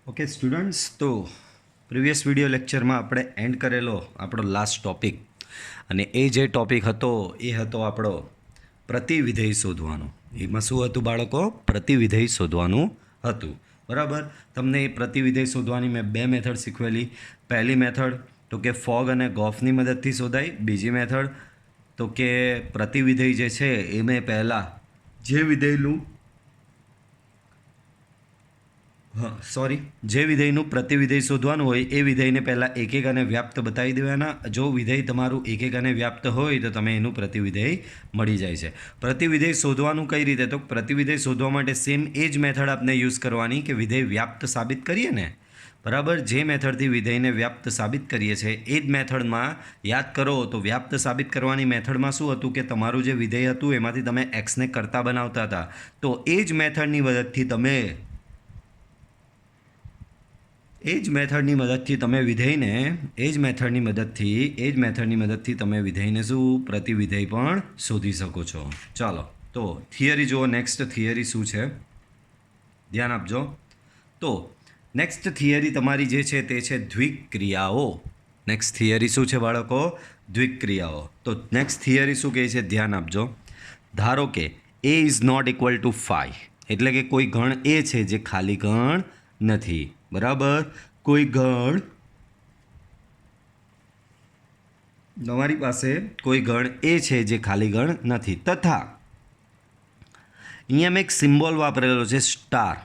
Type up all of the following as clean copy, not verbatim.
Okay students, તો previous video લેક્ચરમાં આપણે એન્ડ કરેલો આપણો લાસ્ટ ટોપિક, અને એ જે ટોપિક હતો એ હતો આપણો પ્રતિવિધેય શોધવાનો. એમાં શું હતું બાળકો? પ્રતિવિધેય શોધવાનું હતું. બરાબર. તમને એ પ્રતિવિધેય શોધવાની મેં બે મેથડ શીખવેલી. પહેલી મેથડ તો કે ફોગ અને ગોફની મદદથી શોધાય. બીજી મેથડ તો કે પ્રતિવિધેય જે છે એ મેં પહેલાં જે વિધેયનું જે વિધેયનું પ્રતિવિધેય શોધવાનું હોય એ વિધેયને પહેલાં એક એક અને વ્યાપ્ત બતાવી દેવાના. જો વિધેય તમારું એક એક અને વ્યાપ્ત હોય તો તમે એનું પ્રતિવિધેય મળી જાય છે. પ્રતિવિધેય શોધવાનું કઈ રીતે? તો પ્રતિવિધેય શોધવા માટે સેમ એ જ મેથડ આપણે યુઝ કરવાની કે વિધેય વ્યાપ્ત સાબિત કરીએ ને. બરાબર. જે મેથડથી વિધેયને વ્યાપ્ત સાબિત કરીએ છીએ એ જ મેથડમાં યાદ કરો તો વ્યાપ્ત સાબિત કરવાની મેથડમાં શું હતું કે તમારું જે વિધેય હતું એમાંથી તમે એક્સને કરતા બનાવતા હતા. તો એ જ મેથડની મદદથી તમે વિધેયને શું પ્રતિવિધેય પણ શોધી શકો છો. ચાલો તો થિયરી જુઓ. નેક્સ્ટ થિયરી શું છે ધ્યાન આપજો. તો નેક્સ્ટ થિયરી તમારી જે છે તે છે દ્વિક્રિયાઓ. નેક્સ્ટ થિયરી શું છે બાળકો? દ્વિક્રિયાઓ. તો નેક્સ્ટ થિયરી શું કહે છે ધ્યાન આપજો. ધારો કે a is not equal to 5, એટલે કે કોઈ ગણ એ છે જે ખાલી ગણ નથી. બરાબર. કોઈ ગણ તમારી પાસે કોઈ ગણ એ છે જે ખાલી ગણ નથી, તથા અહીંયા મેં એક સિમ્બોલ વાપરેલો છે સ્ટાર.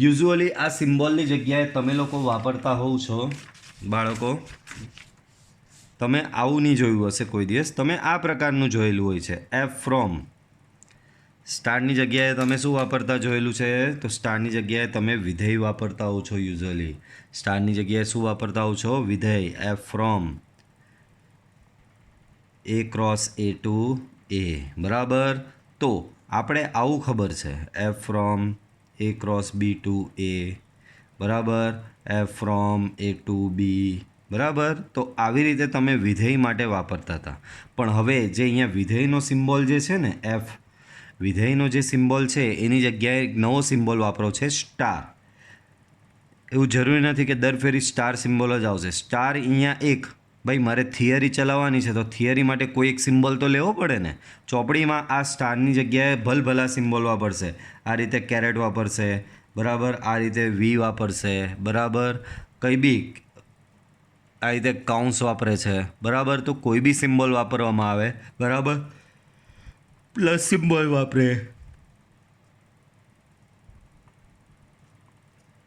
યુઝ્યુઅલી આ સિમ્બોલની જગ્યાએ તમે લોકો વાપરતા હોવ છો બાળકો. તમે આવું નહીં જોયું હશે કોઈ દિવસ. તમે આ પ્રકારનું જોયેલું હોય છે એફ ફ્રોમ. સ્ટારની જગ્યાએ તમે શું વાપરતા જોયેલું છે? તો સ્ટારની જગ્યાએ તમે વિધેય વાપરતા હો છો યુઝ્યુઅલી. સ્ટારની જગ્યાએ શું વાપરતા હો છો? વિધેય. F from A cross A to A. બરાબર. તો આપણે આવું ખબર છે f from A cross B to A. બરાબર. F from A to B. બરાબર. તો આવી રીતે તમે વિધેય માટે વાપરતા હતા. પણ હવે જે અહીંયા વિધેયનો સિમ્બોલ જે છે ને એફ, વિધેયનો જે સિમ્બોલ છે એની જગ્યાએ એક નવો સિમ્બોલ વાપરો છે સ્ટાર. એવું જરૂરી નથી કે દર ફેરી સ્ટાર સિમ્બોલ જ આવશે. સ્ટાર અહીંયા એક, ભાઈ મારે થિયરી ચલાવવાની છે તો થિયરી માટે કોઈ એક સિમ્બોલ તો લેવો પડે ને. ચોપડીમાં આ સ્ટારની જગ્યાએ ભલભલા સિમ્બોલ વાપરશે. આ રીતે કેરેટ વાપરશે. બરાબર. આ રીતે વી વાપરશે. બરાબર. કંઈ બી આ રીતે કાઉન્સ વાપરે છે. બરાબર. તો કોઈ બી સિમ્બોલ વાપરવામાં આવે. બરાબર. પ્લસ સિમ્બોલ વાપરે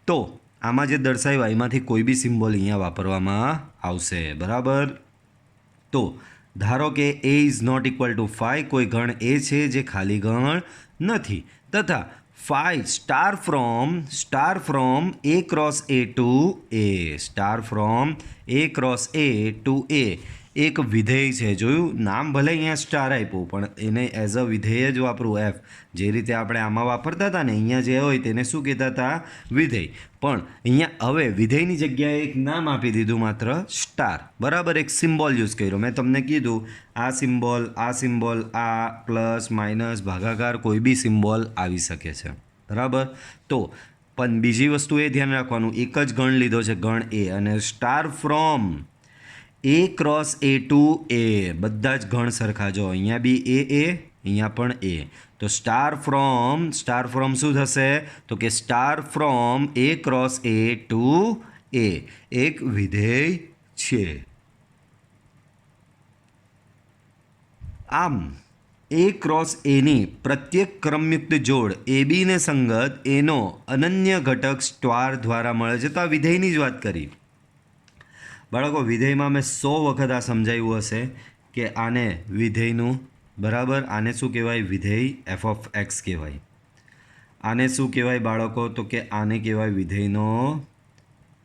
તો આમાં જે દર્શાવ્યા એમાંથી કોઈ બી સિમ્બોલ અહીંયા વાપરવામાં આવશે. બરાબર. તો ધારો કે a is not equal to 5, કોઈ ગણ એ છે જે ખાલી ગણ નથી, તથા 5 star from a cross A to A. Star from a cross A to A એક વિધેય છે. જોયું? નામ ભલે અહીંયા સ્ટાર આપ્યું પણ એને એઝ અ વિધેય જ વાપરું. એફ જે રીતે આપણે આમાં વાપરતા હતા ને, અહીંયા જે હોય તેને શું કહેતા હતા? વિધેય. પણ અહીંયા હવે વિધેયની જગ્યાએ એક નામ આપી દીધું માત્ર સ્ટાર. બરાબર. એક સિમ્બોલ યુઝ કર્યો. મેં તમને કીધું આ સિમ્બોલ, આ પ્લસ માઇનસ ભાગાકાર કોઈ બી સિમ્બોલ આવી શકે છે. બરાબર. તો પણ બીજી વસ્તુ એ ધ્યાન રાખવાનું, એક જ ગણ લીધો છે, ગણ એ, અને star from A cross A to A. બધા જ ગણ સરખા. જો અહીંયા બી એ, અહીંયા પણ એ. તો સ્ટાર ફ્રોમ શું થશે? તો કે star from A cross A to A એક વિધેય છે. આમ એ ક્રોસ એની પ્રત્યેક ક્રમયુક્ત જોડ એ બીને સંગત એનો અનન્ય ઘટક સ્ટાર દ્વારા મળે છે. તો આ વિધેયની જ વાત કરી બાળકો. વિધેયમાં મેં 100 વખત આ સમજાવ્યું હશે કે આને વિધેયનું, બરાબર, આને શું કહેવાય? વિધેય એફ ઓફ એક્સ કહેવાય. આને શું કહેવાય બાળકો? તો કે આને કહેવાય વિધેયનો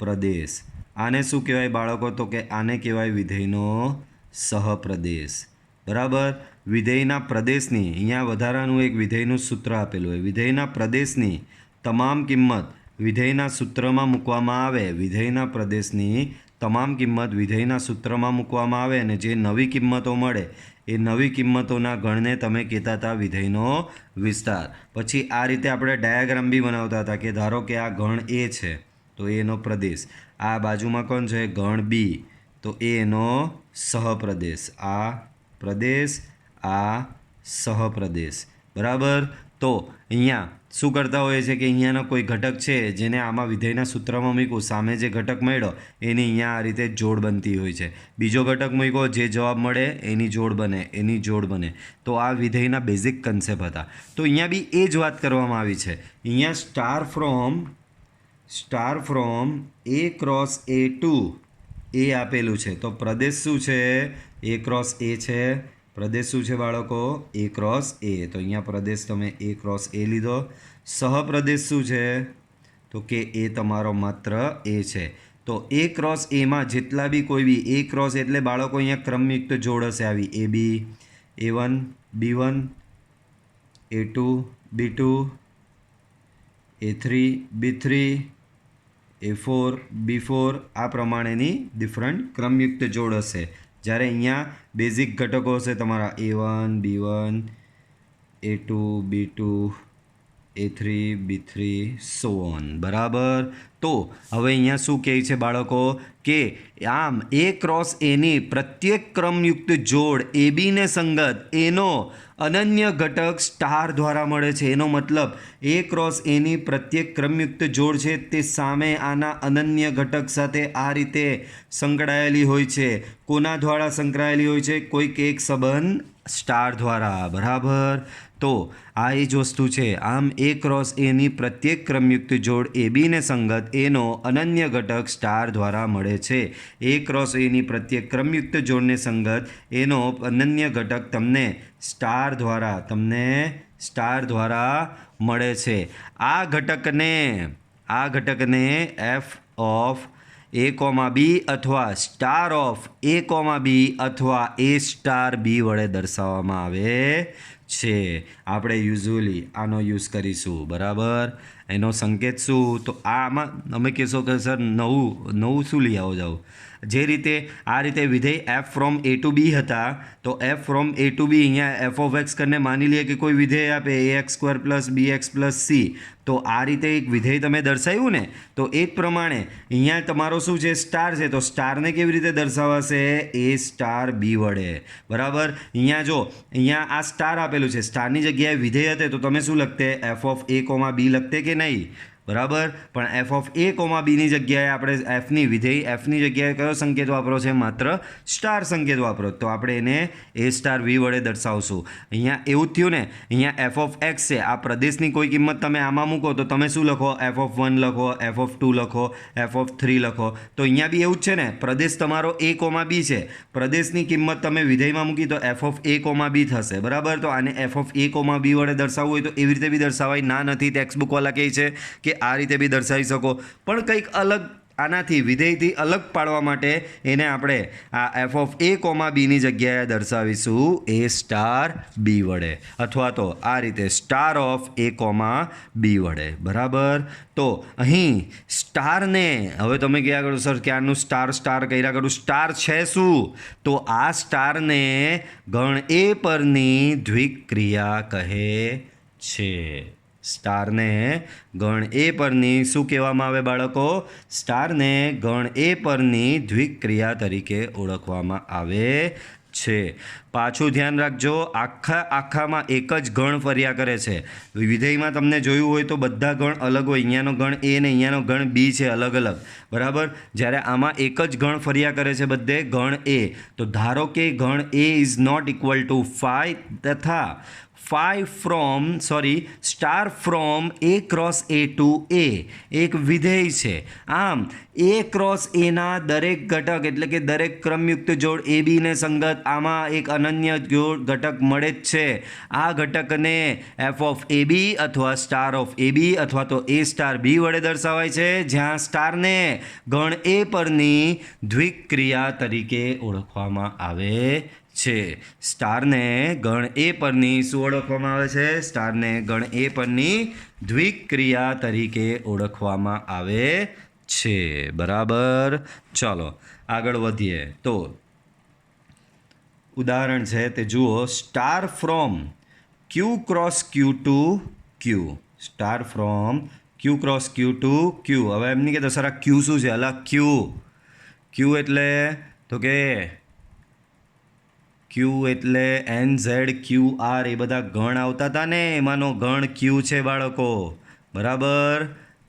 પ્રદેશ. આને શું કહેવાય બાળકો? તો કે આને કહેવાય વિધેયનો સહપ્રદેશ. બરાબર. વિધેયના પ્રદેશની અહીંયા વધારાનું એક વિધેયનું સૂત્ર આપેલું હોય. વિધેયના પ્રદેશની તમામ કિંમત વિધેયના સૂત્રમાં મૂકવામાં આવે. વિધેયના પ્રદેશની તમામ કિંમત વિધેયના સૂત્રમાં મૂકવામાં આવે અને જે નવી કિંમતો મળે એ નવી કિંમતોના ગણને તમે કહેતા હતા વિધેયનો વિસ્તાર. પછી આ રીતે આપણે ડાયાગ્રામ બી બનાવતા હતા કે ધારો કે આ ગણ એ છે, તો એ એનો પ્રદેશ. આ બાજુમાં કોણ છે? ગણ બી, તો એ એનો સહપ્રદેશ. આ પ્રદેશ, આ સહપ્રદેશ. બરાબર. તો અહીંયા શું કરતા હોઈએ છે કે અહીંયાનો કોઈ ઘટક છે જેને આમાં વિધેયના સૂત્રમાં મૂક્યું, સામે જે ઘટક મળ્યો એની અહીંયા આ રીતે જોડ બનતી હોય છે. બીજો ઘટક મૂક્યો, જે જવાબ મળે એની જોડ બને, એની જોડ બને. તો આ વિધેયના બેઝિક કન્સેપ્ટ હતા. તો અહીંયા બી એ જ વાત કરવામાં આવી છે. અહીંયા star from A cross A to A આપેલું છે. તો પ્રદેશ શું છે? એ ક્રોસ એ છે. પ્રદેશ શું છે બાળકો? એ ક્રોસ એ. તો અહીંયા પ્રદેશ તમે એ ક્રોસ એ લીધો. સહપ્રદેશ શું છે? તો કે એ તમારો માત્ર એ છે. તો એ ક્રોસ એમાં જેટલા બી કોઈ બી એ ક્રોસ એટલે બાળકો અહીંયા ક્રમયુક્ત જોડ હશે આવી એ બી, A1 B1, A2 B2, A3 B3, A4 B4 આ પ્રમાણેની ડિફરન્ટ ક્રમયુક્ત જોડ હશે. જ્યારે અહીંયા બેઝિક ઘટકો હશે તમારા A1 B1, A2 B2, A3 B3 so on. બરાબર. તો હવે અહીંયા શું કહે છે બાળકો કે આમ એ ક્રોસ એની પ્રત્યેક ક્રમયુક્ત જોડ એ બીને સંગત એનો અનન્ય ઘટક સ્ટાર દ્વારા મળે છે. એનો મતલબ એ ક્રોસ એની પ્રત્યેક ક્રમયુક્ત જોડ છે તે સામે આના અનન્ય ઘટક સાથે આ રીતે સંકળાયેલી હોય છે. કોના દ્વારા સંકળાયેલી હોય છે? કોઈક એક સંબંધ સ્ટાર દ્વારા. બરાબર. તો આ એ જ વસ્તુ છે. આમ એ ક્રોસ એની પ્રત્યેક ક્રમયુક્ત જોડ એ બીને સંગત એનો અનન્ય ઘટક સ્ટાર દ્વારા મળે છે. એ ક્રોસ એની પ્રત્યેક ક્રમયુક્ત જોડને સંગત એનો અનન્ય ઘટક તમને સ્ટાર દ્વારા મળે છે. આ ઘટકને એફ ઓફ એ કોમા બી અથવા સ્ટાર ઓફ એ કોમા બી અથવા એ સ્ટાર બી વડે દર્શાવવામાં આવે છે. આપણે યુઝ્યુઅલી આનો યુઝ કરીશું. બરાબર. એનો સંકેત શું? તો આમાં તમે કહેશો કે સર નવું શું લઈ આવો જાઓ? જે રીતે આ રીતે વિધેય એફ ફ્રોમ એ ટુ બી હતા, તો એફ ફ્રોમ એ ટુ બી અહીંયા એફ ઓફ એક્સ કરીને માની લઈએ કે કોઈ વિધેય આપે AX² plus BX plus C. તો આ રીતે એક વિધેય તમે દર્શાવ્યું ને, તો એ જ પ્રમાણે અહીંયા તમારો શું છે? સ્ટાર છે. તો સ્ટારને કેવી રીતે દર્શાવાશે? એ સ્ટાર બી વડે. બરાબર. અહીંયા જો અહીંયા આ સ્ટાર આપેલું છે, સ્ટારની જગ્યાએ વિધેય હતે તો તમે શું લખતે? એફ ઓફ એ કોમા બી લખતે કે નહીં? બરાબર. પણ એફ ઓફ એ કોમા બીની જગ્યાએ આપણે એફની જગ્યાએ કયો સંકેત વાપરો છે? માત્ર સ્ટાર સંકેત વાપરો. તો આપણે એને એ સ્ટાર વી વડે દર્શાવશું. અહીંયા એવું જ થયું ને, અહીંયા એફ ઓફ એક્સ છે. આ પ્રદેશની કોઈ કિંમત તમે આમાં મૂકો તો તમે શું લખો? એફ ઓફ 1 લખો, એફ ઓફ 2 લખો, એફ ઓફ 3 લખો. તો અહીંયા બી એવું જ છે ને, પ્રદેશ તમારો એ કોમા બી છે. પ્રદેશની કિંમત તમે વિધેયમાં મૂકી તો એફ ઓફ એ કોમા બી થશે. બરાબર. તો આને એફ ઓફ એ કોમા બી વડે દર્શાવવું હોય તો એવી રીતે બી દર્શાવાય. ના નથી, ટેક્સ્ટબુકવાળા કહે છે કે આ રીતે બી દર્શાવી શકો. પણ કંઈક અલગ આનાથી વિધેયથી અલગ પાડવા માટે એને આપણે આ એફ ઓફ એ કોમા બીની જગ્યાએ દર્શાવીશું એ સ્ટાર બી વડે, અથવા તો આ રીતે સ્ટાર ઓફ એ કોમા બી વડે. બરાબર. તો અહીં સ્ટારને હવે તમે કહ્યા કરો સર ક્યારનું સ્ટાર કર્યા કરું. સ્ટાર છે શું? તો આ સ્ટારને ગણ એ પરની દ્વિક્રિયા કહે છે. સ્ટારને ગણ એ પરની શું કહેવામાં આવે બાળકો? સ્ટારને ગણ એ પરની દ્વિક્રિયા તરીકે ઓળખવામાં આવે છે. પાછું ધ્યાન રાખજો, આખામાં એક જ ગણ ફર્યા કરે છે. વિધેયમાં તમને જોયું હોય તો બધા ગણ અલગ હોય. અહીંયાનો ગણ એ ને અહીંયાનો ગણ બી છે, અલગ અલગ. બરાબર. જ્યારે આમાં એક જ ગણ ફર્યા કરે છે બધે, ગણ એ. તો ધારો કે ગણ A is not equal to 5 તથા star from A cross A to A એક વિધેય છે. આમ એ ક્રોસ એના દરેક ઘટક એટલે કે દરેક ક્રમયુક્ત જોડ એ બીને સંગત આમાં એક અનન્ય જોડ ઘટક મળે જ છે. આ ઘટકને એફ ઓફ એ બી અથવા સ્ટાર ઓફ એ બી અથવા તો એ સ્ટાર બી વડે દર્શાવાય છે, જ્યાં સ્ટારને ગણ એ પરની દ્વિક્રિયા તરીકે ઓળખવામાં આવે છે. સ્ટારને ગણ એ પરની શું ઓળખવામાં આવે છે? સ્ટારને ગણ એ પરની દ્વિક્રિયા તરીકે ઓળખવામાં આવે છે. બરાબર. ચાલો આગળ વધીએ. તો ઉદાહરણ છે તે જુઓ. Star from Q cross Q to Q. Star from Q cross Q to Q. હવે એમ નહીં કે તો સર આ ક્યુ શું છે? અલા ક્યુ એટલે તો કે ક્યુ એટલે NZQR એ બધા ગણ આવતા હતા ને, એમાંનો ગણ ક્યુ છે બાળકો, બરાબર.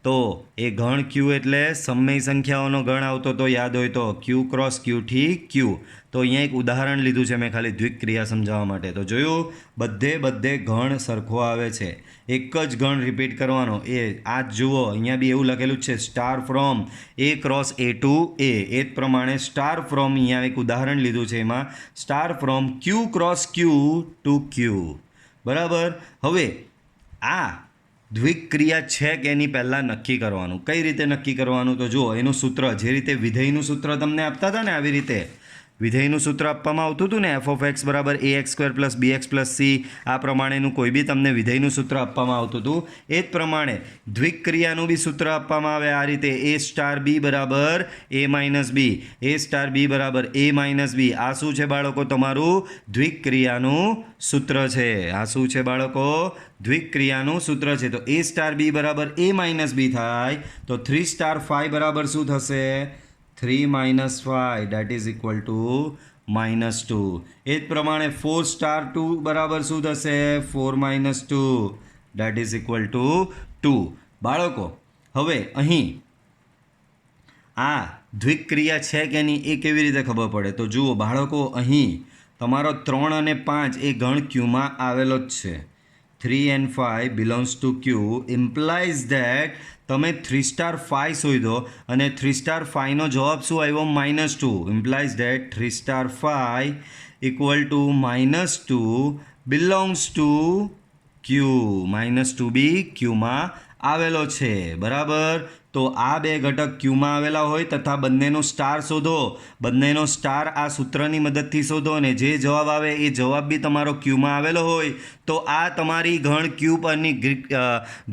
તો એ ગણ ક્યુ એટલે સમય સંખ્યાઓનો ગણ આવતો તો યાદ હોય તો ક્યુ ક્રોસ ક્યુથી ક્યુ. તો અહીંયા એક ઉદાહરણ લીધું છે મેં ખાલી દ્વિક્રિયા સમજાવવા માટે. તો જોયું, બધે ગણ સરખો આવે છે, એક જ ગણ રિપીટ કરવાનો. એ આ જુઓ, અહીંયા બી એવું લખેલું જ છે, star from A cross A to A. એ જ પ્રમાણે સ્ટાર ફ્રોમ, અહીંયા એક ઉદાહરણ લીધું છે, એમાં star from Q cross Q to Q, બરાબર. હવે આ દ્વિક્રિયા છે કે એની પહેલાં નક્કી કરવાનું. કઈ રીતે નક્કી કરવાનું? તો જુઓ, એનું સૂત્ર જે રીતે વિધેયનું સૂત્ર તમને આપતા હતા ને, આવી રીતે વિધેયનું સૂત્ર આપવામાં આવતું હતું ને, f(x) બરાબર ax² + bx + c. આ પ્રમાણેનું કોઈ બી તમને વિધેયનું સૂત્ર આપવામાં આવતું હતું. એ જ પ્રમાણે દ્વિક્રિયાનું બી સૂત્ર આપવામાં આવે આ રીતે, a સ્ટાર b બરાબર a - b, a star b બરાબર a - b. આ શું છે બાળકો? તમારું દ્વિક્રિયાનું સૂત્ર છે. આ શું છે બાળકો? દ્વિક્રિયાનું સૂત્ર છે. તો a સ્ટાર b બરાબર a - b થાય તો 3 સ્ટાર 5 બરાબર શું થશે? 3 - 5 that is equal to -2. એ જ પ્રમાણે 4 સ્ટાર 2 બરાબર શું થશે? 4 - 2 that is equal to 2. બાળકો હવે અહીં આ દ્વિક્રિયા છે કે નહીં એ કેવી રીતે ખબર પડે? તો જુઓ બાળકો, અહીં તમારો 3 અને 5 એ ગણ ક્યુમાં આવેલો જ છે. 3 and 5 belongs to Q implies that તમે 3 સ્ટાર 5 શોધો અને 3 સ્ટાર 5નો જવાબ શું આવ્યો? -2. implies that 3 star 5 equal to -2 belongs to Q. -2 બી ક્યુમાં આવેલો છે, બરાબર. તો આ બે ઘટક ક્યુમાં આવેલા હોય તથા બંનેનો સ્ટાર શોધો, બંનેનો સ્ટાર આ સૂત્રની મદદથી શોધો અને જે જવાબ આવે એ જવાબ બી તમારો ક્યુમાં આવેલો હોય તો આ તમારી ગણ ક્યુ પરની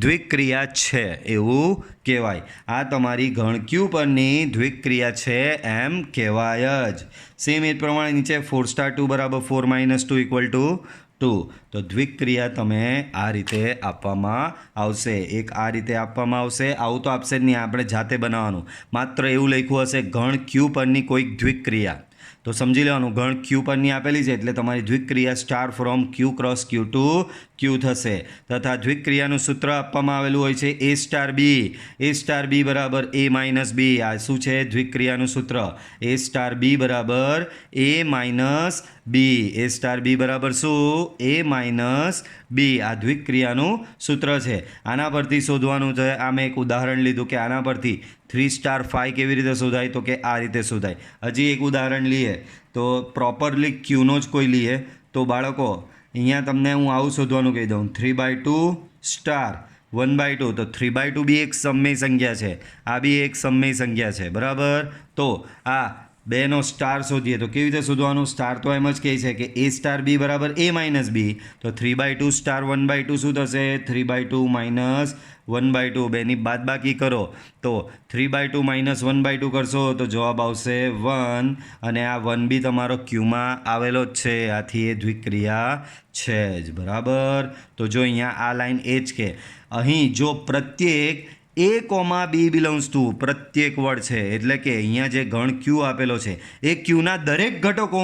દ્વિક્રિયા છે એવું કહેવાય. આ તમારી ગણ ક્યુ પરની દ્વિક્રિયા છે એમ કહેવાય જ. સેમ એ પ્રમાણે નીચે 4 સ્ટાર 2 બરાબર 4 - 2 = 2. તો દ્વિક્રિયા તમે આ રીતે આપવામાં આવશે, એક આ રીતે આપવામાં આવશે. આવું તો આપશે જ નહીં, આપણે જાતે બનાવવાનું. માત્ર એવું લખ્યું હશે ગણ ક્યુ પરની કોઈક દ્વિક્રિયા, તો સમજી લેવાનું ગણ ક્યુ પરની આપેલી છે એટલે તમારી દ્વિક્રિયા star from Q cross Q to Q થશે. તથા દ્વિક્રિયાનું સૂત્ર આપવામાં આવેલું હોય છે a સ્ટાર b બરાબર a - b. આ શું છે? દ્વિક્રિયાનું સૂત્ર a સ્ટાર b બરાબર a - b. a star b બરાબર શું? a - b. આ દ્વિક્રિયાનું સૂત્ર છે. આના પરથી શોધવાનું છે. આ મેં એક ઉદાહરણ લીધું કે આના પરથી 3 સ્ટાર 5 કેવી રીતે શોધાય? તો કે આ રીતે શોધાય. હજી એક ઉદાહરણ લઈએ તો પ્રોપરલી ક્યુનો જ કોઈ લઈએ તો બાળકો અહીંયા તમને હું આવું શોધવાનું કહી દઉં, 3/2 સ્ટાર 1/2. તો 3/2 બી એક સમય સંખ્યા છે, આ બી એક સમય સંખ્યા છે, બરાબર. તો આ બેનો સ્ટાર શોધીએ તો કેવી રીતે શોધવાનું? સ્ટાર તો એમ જ કહે છે કે a સ્ટાર b બરાબર a - b. તો 3/2 સ્ટાર 1/2 શું થશે? 3/2 - 1/2. બેની બાદબાકી કરો તો 3/2 - 1/2 કરશો તો જવાબ આવશે 1 અને આ 1 બી તમારો ક્યુમાં આવેલો જ છે. આથી એ દ્વિક્રિયા છે જ, બરાબર. તો જો અહીંયા આ લાઈન એ જ કે અહીં જો પ્રત્યેક a, b બિલોંગ્સ ટુ પ્રત્યેક વર્ડ છે એટલે કે અહીંયા જે ગણ ક્યુ આપેલો છે એ ક્યુના દરેક ઘટકો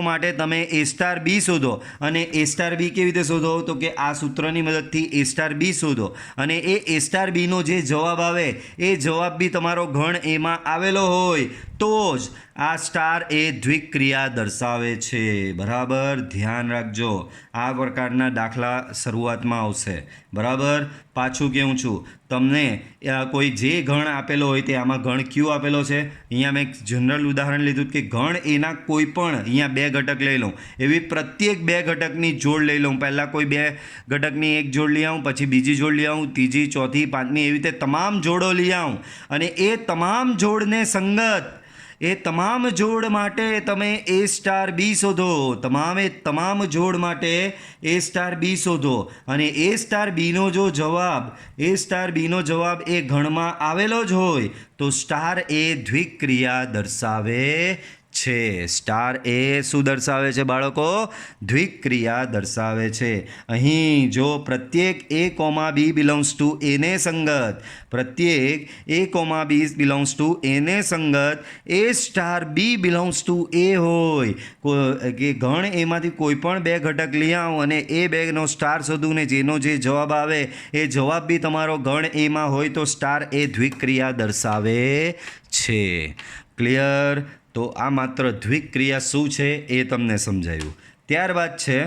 માટે તમે a સ્ટાર b શોધો અને a સ્ટાર b કેવી રીતે શોધો? તો કે આ સૂત્રની મદદથી a સ્ટાર b શોધો અને એ a સ્ટાર bનો જે જવાબ આવે એ જવાબ બી તમારો ગણ એમાં આવેલો હોય તો જ આ સ્ટાર એ દ્વિક્રિયા દર્શાવે છે, બરાબર. ધ્યાન રાખજો, આ પ્રકારના દાખલા શરૂઆતમાં આવશે, બરાબર. પાછું કહું છું તમને, કોઈ જે ગણ આપેલો હોય તે આમાં ગણ ક્યુ આપેલો છે. અહીંયા મેં એક જનરલ ઉદાહરણ લીધું કે ગણ એના કોઈ પણ અહીંયા 2 ઘટક લઈ લઉં, એવી પ્રત્યેક 2 ઘટકની જોડ લઈ લઉં. પહેલાં કોઈ 2 ઘટકની એક જોડ લઈ આવું, પછી બીજી જોડ લઈ આવું, ત્રીજી, ચોથી, પાંચમી, એવી રીતે તમામ જોડો લઈ આવું અને એ તમામ જોડને સંગત એ તમામ જોડ માટે તમે a સ્ટાર b શોધો. તમામ જોડ માટે a સ્ટાર b શોધો અને a સ્ટાર bનો જો જવાબ એ ગણમાં આવેલો જ હોય તો સ્ટાર એ દ્વિક્રિયા દર્શાવે છે. સ્ટાર એ શું દર્શાવે છે બાળકો? દ્વિક્રિયા દર્શાવે છે. અહીં જો પ્રત્યેક એ કોમા બી બિલોંગ્સ ટુ એને સંગત, પ્રત્યેક એ કોમા બી બિલોંગ્સ ટુ એને સંગત એ star B belongs to A હોય કે ગણ એમાંથી કોઈ પણ બે ઘટક લઈ આવો અને એ બેનો સ્ટાર શોધું ને જેનો જે જવાબ આવે એ જવાબ બી તમારો ગણ એમાં હોય તો સ્ટાર એ દ્વિક્રિયા દર્શાવે છે. ક્લિયર? તો આ માત્ર દ્વિક્રિયા શું છે એ તમને સમજાયું. ત્યારબાદ છે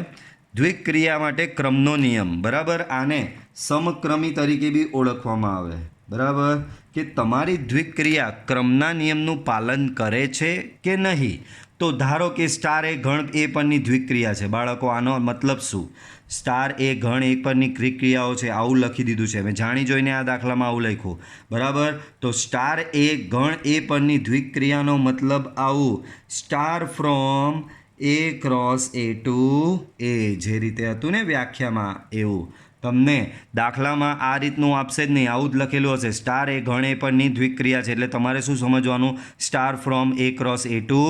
દ્વિક્રિયા માટે ક્રમનો નિયમ. બરાબર, આને સમક્રમી તરીકે બી ઓળખવામાં આવે. બરાબર, કે તમારી દ્વિક્રિયા ક્રમના નિયમનું પાલન કરે છે કે નહીં. તો ધારો કે સ્ટાર એ ગણ એ પરની દ્વિક્રિયા છે. બાળકો આનો મતલબ શું? સ્ટાર એ ગણ એક પરની ક્રિયાઓ છે, આવું લખી દીધું છે. મેં જાણી જોઈને આ દાખલામાં આવું લખ્યું. બરાબર, તો સ્ટાર એ ગણ એ પરની દ્વિક્રિયાનો મતલબ આવું. Star from A cross A to A, જે રીતે હતું ને વ્યાખ્યામાં એવું તમને દાખલામાં આ રીતનું આપશે જ નહીં, આવું જ લખેલું હશે. સ્ટાર એ ગણ એ પરની દ્વિક્રિયા છે એટલે તમારે શું સમજવાનું? Star from A cross A to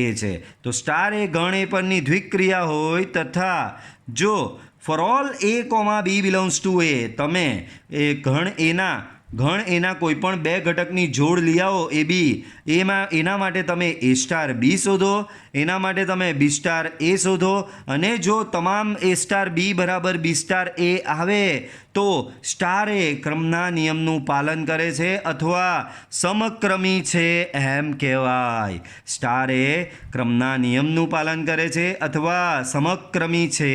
A છે. તો સ્ટાર એ ગણ એ પરની દ્વિક્રિયા હોય તથા જો for all A comma B belongs to A, તમે એ ગણ એના કોઈ પણ બે ઘટકની જોડ લઈ આવો એ બી, એના માટે તમે એ સ્ટાર બી શોધો, એના માટે તમે બી સ્ટાર એ શોધો અને જો તમામ એ સ્ટાર બી બરાબર બી સ્ટાર એ આવે તો સ્ટાર એ ક્રમના નિયમનું પાલન કરે છે અથવા સમક્રમી છે એમ કહેવાય. સ્ટાર એ ક્રમના નિયમનું પાલન કરે છે અથવા સમક્રમી છે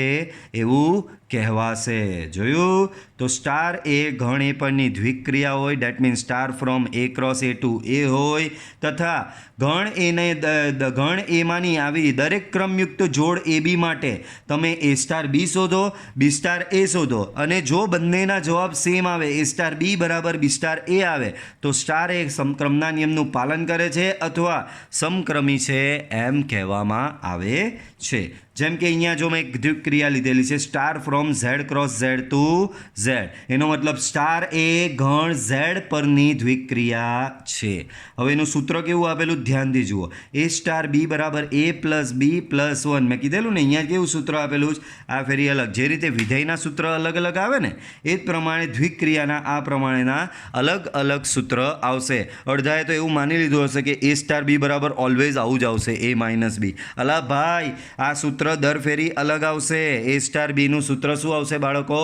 એવું કહેવાશે. જોયું? તો સ્ટાર એ ગણ એ પરની દ્વિક્રિયા હોય, that means star from A cross A to A હોય તથા ગણ એમાંની આવી દરેક ક્રમયુક્ત જોડ એ બી માટે તમે એ સ્ટાર બી શોધો, બી સ્ટાર એ શોધો અને જો બંનેના જવાબ સેમ આવે, એ સ્ટાર બી બરાબર બી સ્ટાર એ આવે તો સ્ટાર એ સમક્રમના નિયમનું પાલન કરે છે અથવા સમક્રમી છે એમ કહેવામાં આવે છે. જેમ કે અહીંયા જો મેં એક દ્વિક્રિયા લીધેલી છે, star from Z cross Z to Z, એનો મતલબ સ્ટાર એ ગણ ઝેડ પરની દ્વિક્રિયા છે. હવે એનું સૂત્ર કેવું આપેલું ધ્યાનથી જુઓ. એ સ્ટાર બી બરાબર એ પ્લસ બી પ્લસ 1. મેં કીધેલું ને અહીંયા કેવું સૂત્ર આપેલું છે, આ ફેરી અલગ. જે રીતે વિધેયના સૂત્ર અલગ અલગ આવે ને એ જ પ્રમાણે દ્વિક્રિયાના આ પ્રમાણેના અલગ અલગ સૂત્ર આવશે. અડધાએ તો એવું માની લીધું હશે કે એ સ્ટાર બી બરાબર ઓલવેઝ આવું જ આવશે, એ માઇનસ બી. અલા ભાઈ, આ સૂત્ર દર ફેરી અલગ આવશે. એ સ્ટાર બીનું સૂત્ર શું આવશે બાળકો?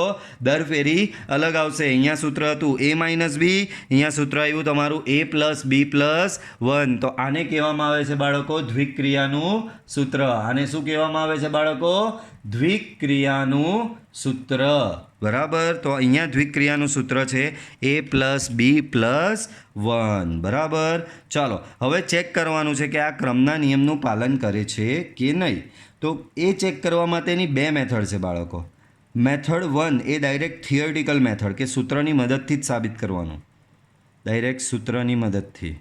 દર ફેરી અલગ આવશે. અહીંયા સૂત્ર હતું એ માઇનસ બી, અહીંયા સૂત્ર આવ્યું તમારું એ પ્લસ બી પ્લસ 1. તો આને કહેવામાં આવે છે બાળકો દ્વિક્રિયાનું સૂત્ર. આને શું કહેવામાં આવે છે બાળકો? દ્વિક્રિયાનું સૂત્ર. બરાબર, તો અહીંયા દ્વિક્રિયાનું સૂત્ર છે એ પ્લસ બી પ્લસ 1. બરાબર, ચાલો હવે ચેક કરવાનું છે કે આ ક્રમના નિયમનું પાલન કરે છે કે નહીં. તો એ ચેક કરવા માટેની બે મેથડ છે બાળકો. મેથડ 1 એ ડાયરેક્ટ થિયરિટિકલ મેથડ, કે સૂત્રની મદદથી જ સાબિત કરવાનું, ડાયરેક્ટ સૂત્રની મદદથી.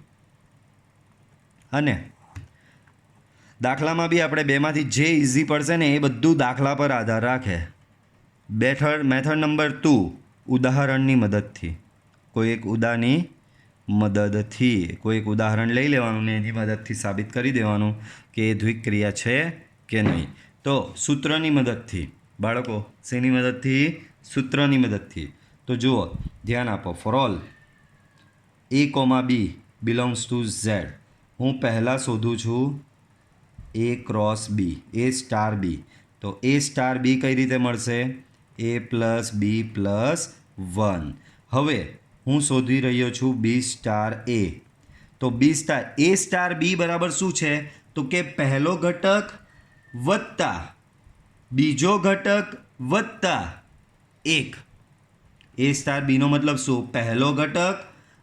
અને દાખલામાં બી આપણે બેમાંથી જે ઇઝી પડશે ને એ બધું દાખલા પર આધાર રાખે. મેથડ નંબર 2 ઉદાહરણની મદદથી. કોઈ એક ઉદાહરણ લઈ લેવાનું ને એની મદદથી સાબિત કરી દેવાનું કે એ દ્વિક્રિયા છે કે નહીં. તો સૂત્રની મદદથી બાળકો, શેની મદદથી? સૂત્રની મદદથી. તો જુઓ, ધ્યાન આપો. For all A comma B belongs to Z, હું પહેલાં શોધું છું એ ક્રોસ બી, એ સ્ટાર બી. તો એ સ્ટાર બી કઈ રીતે મળશે? એ પ્લસ બી પ્લસ 1. હવે હું શોધી રહ્યો છું બી સ્ટાર એ. તો બી સ્ટાર એ સ્ટાર બી બરાબર શું છે? તો કે પહેલો ઘટક વત્તા બીજો ઘટક વત્તા 1. એ સ્ટાર બીનો મતલબ શું? પહેલો ઘટક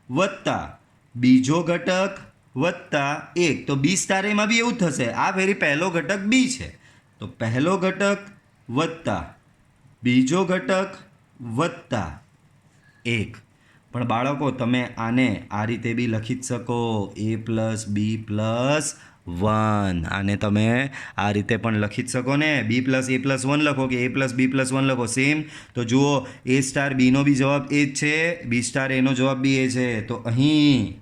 વત્તા બીજો ઘટક વત્તા 1. તો બી સ્ટાર એમાં બી એવું થશે. આ ફેરી પહેલો ઘટક બી છે તો પહેલો ઘટક વત્તા બીજો ઘટક વત્તા 1. પણ બાળકો તમે આને આ રીતે બી લખી જ શકો, એ પ્લસ બી પ્લસ 1. આને તમે આ રીતે પણ લખી જ શકો ને, બી પ્લસ એ પ્લસ 1 લખો કે એ પ્લસ બી પ્લસ 1 લખો, સેમ. તો જુઓ, એ સ્ટાર બીનો બી જવાબ એ જ છે, બી સ્ટાર એનો જવાબ બી એ છે. તો અહીં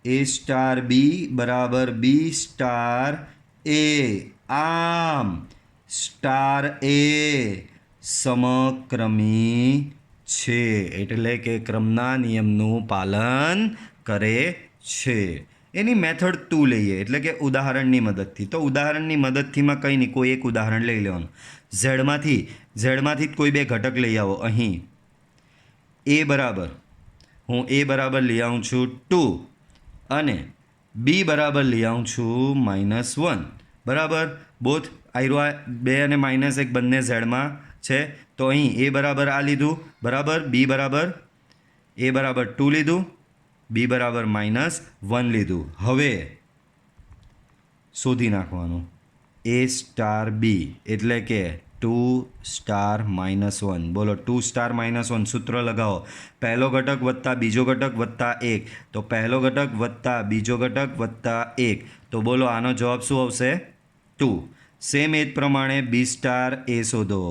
એ સ્ટાર બી બરાબર બી સ્ટાર એ. આમ સ્ટાર એ સમક્રમી છે, એટલે કે ક્રમના નિયમનું પાલન કરે છે. એની મેથડ 2 લઈએ, એટલે કે ઉદાહરણની મદદથી. તો ઉદાહરણની મદદથીમાં કંઈ નહીં, કોઈ એક ઉદાહરણ લઈ લેવાનું. ઝેડમાંથી જ કોઈ બે ઘટક લઈ આવો. અહીં એ બરાબર, હું એ બરાબર લઈ આવું છું 2 અને બી બરાબર લઈ આવું છું -1. બરાબર, બોથ આયરો 2 અને -1 બંને ઝેડમાં છે. તો અહીં એ બરાબર આ લીધું, બરાબર, બી બરાબર એ બરાબર 2 લીધું, બી બરાબર -1 લીધું. હવે શોધી નાખવાનું એ સ્ટાર બી, એટલે કે 2 સ્ટાર -1. બોલો 2 સ્ટાર -1 સૂત્ર લગાવો. પહેલો ઘટક વત્તા બીજો ઘટક વત્તા 1, તો પહેલો ઘટક વત્તા બીજો ઘટક વત્તા 1, તો બોલો આનો જવાબ શું આવશે? 2. સેમ એ જ પ્રમાણે બી સ્ટાર એ શોધો.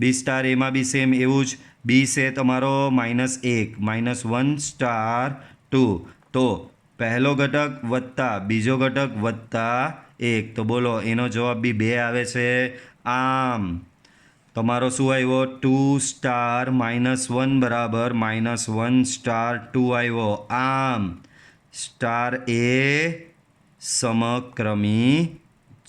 બી સ્ટાર એમાં બી સેમ એવું જ, બી છે તમારો -1 -1 સ્ટાર 2, તો પહેલો ઘટક વત્તા બીજો ઘટક વત્તા 1, તો બોલો એનો જવાબ બી 2 આવે છે. આમ તમારો શું આવ્યો? 2 સ્ટાર -1 બરાબર -1 સ્ટાર 2 આવ્યો. આમ સ્ટાર એ સમક્રમી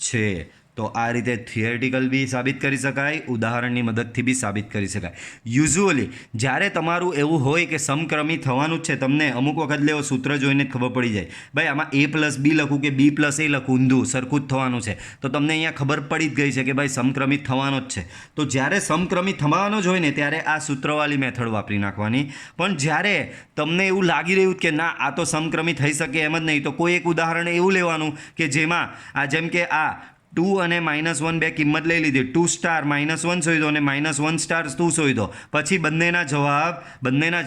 છે. તો આ રીતે થિયરિટિકલ બી સાબિત કરી શકાય, ઉદાહરણની મદદથી બી સાબિત કરી શકાય. યુઝ્યુઅલી જ્યારે તમારું એવું હોય કે સમક્રમી થવાનું જ છે, તમને અમુક વખત લેવો સૂત્ર જોઈને જ ખબર પડી જાય, ભાઈ આમાં a + b લખું કે b + a લખું, ઊંધું સરખું જ થવાનું છે. તો તમને અહીંયા ખબર પડી જ ગઈ છે કે ભાઈ સમક્રમિત થવાનો જ છે. તો જ્યારે સમક્રમિત થવાનો જ હોય ને ત્યારે આ સૂત્રવાળી મેથડ વાપરી નાખવાની. પણ જ્યારે તમને એવું લાગી રહ્યું કે ના આ તો સમક્રમિત થઈ શકે એમ જ નહીં, તો કોઈ એક ઉદાહરણ એવું લેવાનું કે જેમાં આ જેમ કે આ 2 અને -1 બે કિંમત લઈ લીધી. 2 સ્ટાર -1 શોધ્યો અને -1 સ્ટાર 2 શોધ્યો. પછી બંનેના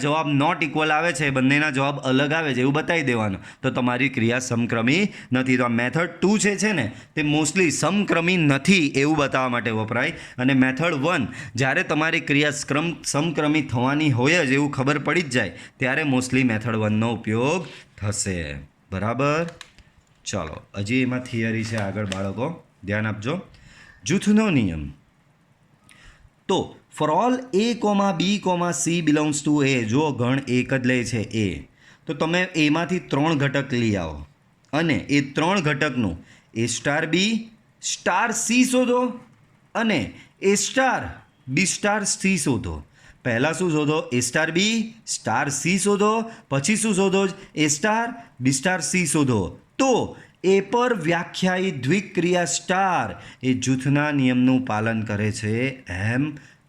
જવાબ નોટ ઇક્વલ આવે છે, બંનેના જવાબ અલગ આવે છે એવું બતાવી દેવાનું. તો તમારી ક્રિયા સમક્રમી નથી. તો આ મેથડ 2 છે ને તે મોસ્ટલી સમક્રમી નથી એવું બતાવવા માટે વપરાય. અને મેથડ 1 જ્યારે તમારી ક્રિયા સમક્રમી થવાની હોય જ એવું ખબર પડી જ જાય ત્યારે મોસ્ટલી મેથડ 1નો ઉપયોગ થશે. બરાબર, ચાલો હજી એમાં થિયરી છે આગળ બાળકો, ધ્યાન આપજો. જૂથનો નિયમ. તો for all a, b, c belongs to a, જો ગણ એક જ લે છે a, તો તમે એમાંથી 3 ઘટક લઈ આવો અને એ 3 ઘટકનું a star b star c શોધો અને a star b star c શોધો. પહેલાં શું શોધો? a star b star c શોધો. પછી શું શોધો? a star b star c શોધો. તો એ પર વ્યાખ્યાયિત દ્વિક્રિયા સ્ટાર એ જૂથના નિયમનું પાલન કરે છે એમ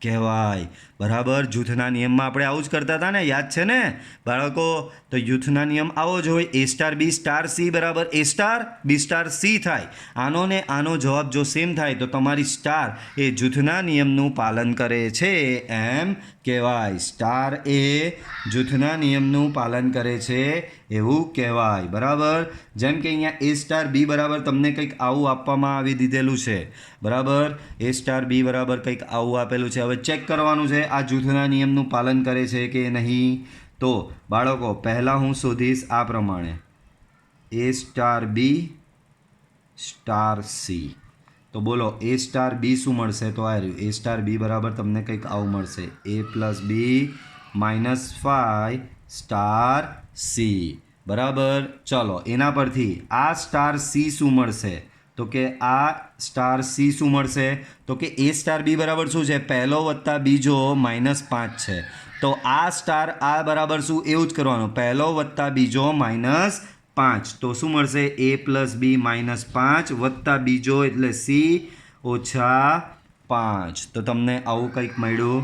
કહેવાય. બરાબર, જૂથના નિયમમાં આપણે આવું જ કરતા હતા ને, યાદ છે ને બાળકો? તો જૂથના નિયમ આવો જ હોય. a star b star c બરાબર a star b star c થાય. આનો ને આનો જવાબ જો સેમ થાય તો તમારી સ્ટાર એ જૂથના નિયમનું પાલન કરે છે એમ કહેવાય. સ્ટાર એ જૂથના નિયમનું પાલન કરે છે એવું કહેવાય. બરાબર, જેમ કે અહીંયા a સ્ટાર બી બરાબર તમને કંઈક આવું આપવામાં આવી દીધેલું છે. બરાબર, a સ્ટાર બી બરાબર કંઈક આવું આપેલું છે. હવે ચેક કરવાનું છે આ જૂથના નિયમનું પાલન કરે છે કે નહીં. તો બાળકો પહેલાં હું શોધીશ આ પ્રમાણે a star b star c. તો બોલો a સ્ટાર બી શું મળશે? તો આ રહ્યું a સ્ટાર બી બરાબર તમને કંઈક આવું મળશે, a + b -5 સ્ટાર સી. બરાબર, ચલો એના પરથી આ સ્ટાર સી શું મળશે? તો કે આ સ્ટાર સી શું મળશે? તો કે a સ્ટાર બી બરાબર શું છે? પહેલો વત્તા બીજો -5 છે. તો આ સ્ટાર આ બરાબર શું? એવું જ કરવાનું, પહેલો વત્તા બીજો -5. તો શું મળશે? a + b -5 વત્તા બીજો એટલે c -5. તો તમને આવું કંઈક મળ્યું.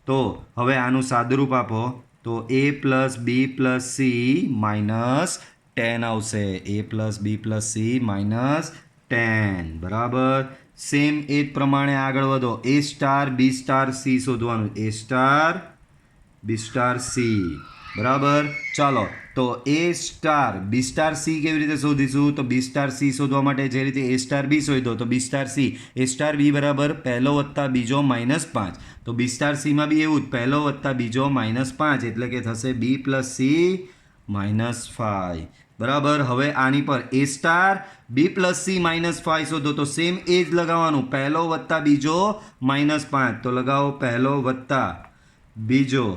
તો હવે આનું સાદુરૂપ આપો તો a + b + c -10 આવશે. a + b + c -10. બરાબર, સેમ એ જ પ્રમાણે આગળ વધો. a star b star c શોધવાનું, a star b star c. બરાબર, ચાલો તો a star b star c કેવી રીતે શોધીશું? તો બી સ્ટાર c શોધવા માટે જે રીતે a સ્ટાર બી શોધો તો બી સ્ટાર c, a સ્ટાર બી બરાબર પહેલો વત્તા બીજો -5. તો બી સ્ટાર cમાં બી એવું જ, પહેલો વત્તા બીજો -5 એટલે કે થશે b + c -5. બરાબર. હવે આની પર એ સ્ટાર બી પ્લસ સી -5 શોધો તો સેમ એ જ લગાવવાનું, પહેલો વત્તા બીજો -5. તો લગાવો પહેલો વત્તા બીજો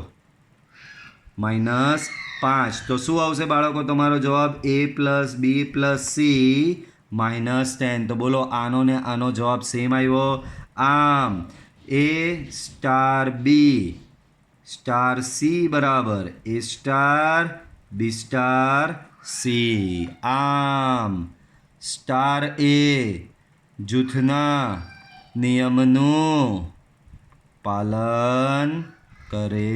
-5. તો શું આવશે બાળકો તમારો જવાબ? એ પ્લસ બી પ્લસ સી -10. તો બોલો આનો ને આનો જવાબ સેમ આવ્યો. આમ એ સ્ટાર બી સ્ટાર સી બરાબર એ સ્ટાર બી સ્ટાર સી. આમ સ્ટાર એ જૂથના નિયમનું પાલન કરે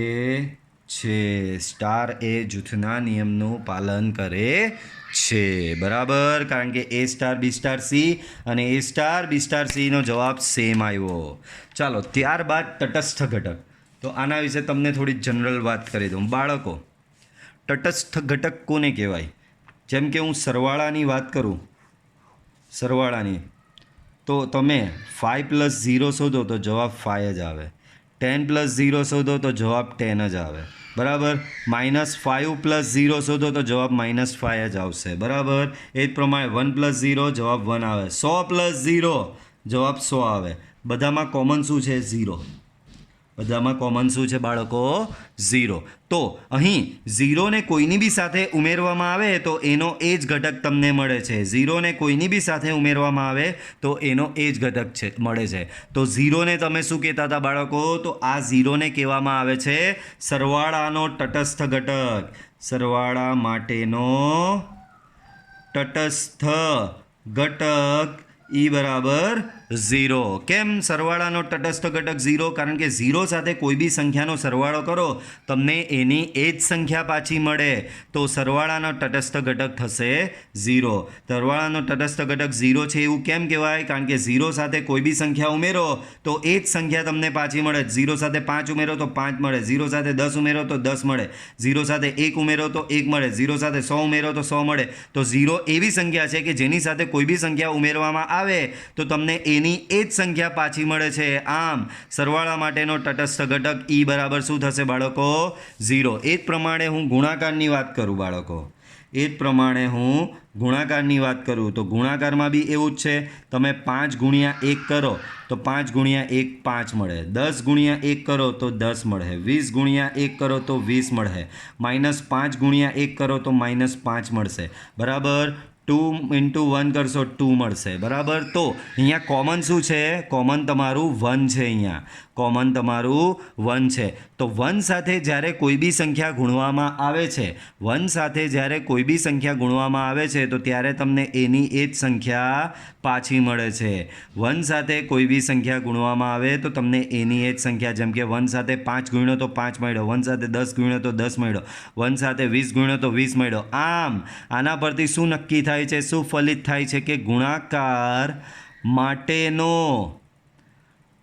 છે. સ્ટાર એ જૂથના નિયમનું પાલન કરે છે. બરાબર, કારણ કે એ સ્ટાર બી સ્ટાર સી અને એ સ્ટાર બી સ્ટાર સીનો જવાબ સેમ આવ્યો. ચાલો ત્યારબાદ તટસ્થ ઘટક. તો આના વિશે તમને થોડી જનરલ વાત કરી દઉં. બાળકો, તટસ્થ ઘટક કોને કહેવાય? જેમ કે હું સરવાળાની વાત કરું, સરવાળાની, તો તમે 5 + 0 શોધો તો જવાબ 5 જ આવે. 10 + 0 શોધો તો જવાબ 10 જ આવે. બરાબર. -5 + 0 શોધો તો જવાબ -5 જ આવશે. બરાબર. એ જ પ્રમાણે 1 + 0 જવાબ 1 આવે. 100 + 0 જવાબ 100 આવે. બધામાં કોમન શું છે? 0. બધામાં કોમન શું છે બાળકો? 0. તો અહીં 0ને કોઈની બી સાથે ઉમેરવામાં આવે તો એનો એ જ ઘટક તમને મળે છે. 0ને કોઈની બી સાથે ઉમેરવામાં આવે તો એનો એ જ ઘટક છે મળે છે. તો 0ને તમે શું કહેતા હતા બાળકો? તો આ 0ને કહેવામાં આવે છે સરવાળાનો તટસ્થ ઘટક. સરવાળા માટેનો તટસ્થ ઘટક E બરાબર 0. કેમ સરવાળાનો તટસ્થ ઘટક 0? કારણ કે 0 સાથે કોઈ બી સંખ્યાનો સરવાળો કરો તમને એની એ જ સંખ્યા પાછી મળે. તો સરવાળાનો તટસ્થ ઘટક થશે 0. સરવાળાનો તટસ્થ ઘટક 0 છે એવું કેમ કહેવાય? કારણ કે 0 સાથે કોઈ બી સંખ્યા ઉમેરો તો એ જ સંખ્યા તમને પાછી મળે. 0 સાથે 5 ઉમેરો તો 5 મળે, 0 સાથે 10 ઉમેરો તો 10 મળે, 0 સાથે 1 ઉમેરો તો 1 મળે, 0 સાથે 100 ઉમેરો તો 100 મળે. તો 0 એવી સંખ્યા છે કે જેની સાથે કોઈ બી સંખ્યા ઉમેરવામાં આવે તો તમને એની એ જ સંખ્યા પાછી મળે છે. આમ સરવાળા માટેનો તટસ્થ ઘટક E બરાબર શું થશે બાળકો? 0. એ જ પ્રમાણે હું ગુણાકારની વાત કરું બાળકો, એ જ પ્રમાણે હું ગુણાકારની વાત કરું તો ગુણાકારમાં બી એવું જ છે. તમે 5 × 1 કરો તો 5 × 1 5 મળે, 10 × 1 કરો તો 10 મળે, 20 × 1 કરો તો 20 મળે, -5 × 1 કરો તો -5 મળશે. બરાબર. 2 × 1 કરશો 2 મળશે. બરાબર. તો અહીંયા કોમન શું છે? કોમન તમારું 1 છે. અહીંયા કોમન તમારું 1 છે. તો 1 સાથે જ્યારે કોઈ બી સંખ્યા ગુણવામાં આવે છે, 1 સાથે જ્યારે કોઈ બી સંખ્યા ગુણવામાં આવે છે તો ત્યારે તમને એની એ જ સંખ્યા પાછી મળે છે. 1 સાથે કોઈ બી સંખ્યા ગુણવામાં આવે તો તમને એની એ જ સંખ્યા, જેમ કે 1 સાથે 5 ગુણ્યો તો 5 મળ્યો, 1 સાથે 10 ગુણ્યો તો 10 મળ્યો, 1 સાથે 20 ગુણ્યો તો 20 મળ્યો. આમ આના પરથી શું નક્કી થાય છે, શું ફલિત થાય છે કે ગુણાકાર માટેનો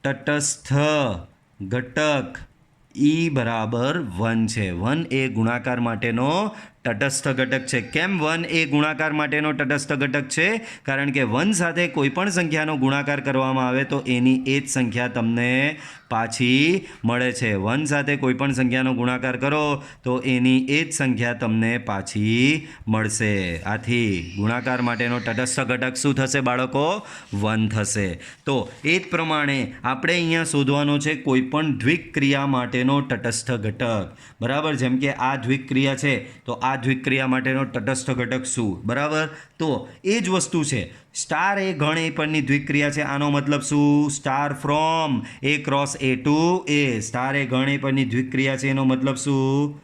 તટસ્થ ઘટક E બરાબર 1 છે. 1 એ ગુણાકાર માટેનો તટસ્થ ઘટક છે. કેમ 1 એ ગુણાકાર માટેનો તટસ્થ ઘટક છે? કારણ કે 1 સાથે કોઈ પણ સંખ્યાનો ગુણાકાર કરવામાં આવે તો એની એ જ સંખ્યા તમને પાછી મળે છે. 1 સાથે કોઈ પણ સંખ્યાનો ગુણાકાર કરો તો એની એ જ સંખ્યા તમને પાછી મળશે. આથી ગુણાકાર માટેનો તટસ્થ ઘટક શું થશે બાળકો? 1 થશે. તો એ જ પ્રમાણે આપણે અહીંયા શોધવાનો છે કોઈ પણ દ્વિક્રિયા માટેનો તટસ્થ ઘટક. બરાબર. જેમ કે આ દ્વિક્રિયા છે તો આ દ્વિક્રિયા માટેનો તટસ્થ ઘટક શું? બરાબર. તો એ જ વસ્તુ છે. સ્ટાર એ ગણ એ પરની દ્વિક્રિયા છે. આનો મતલબ શું? Star from A × A to A. Star એ ગણ એ પરની દ્વિક્રિયા છે એનો મતલબ શું?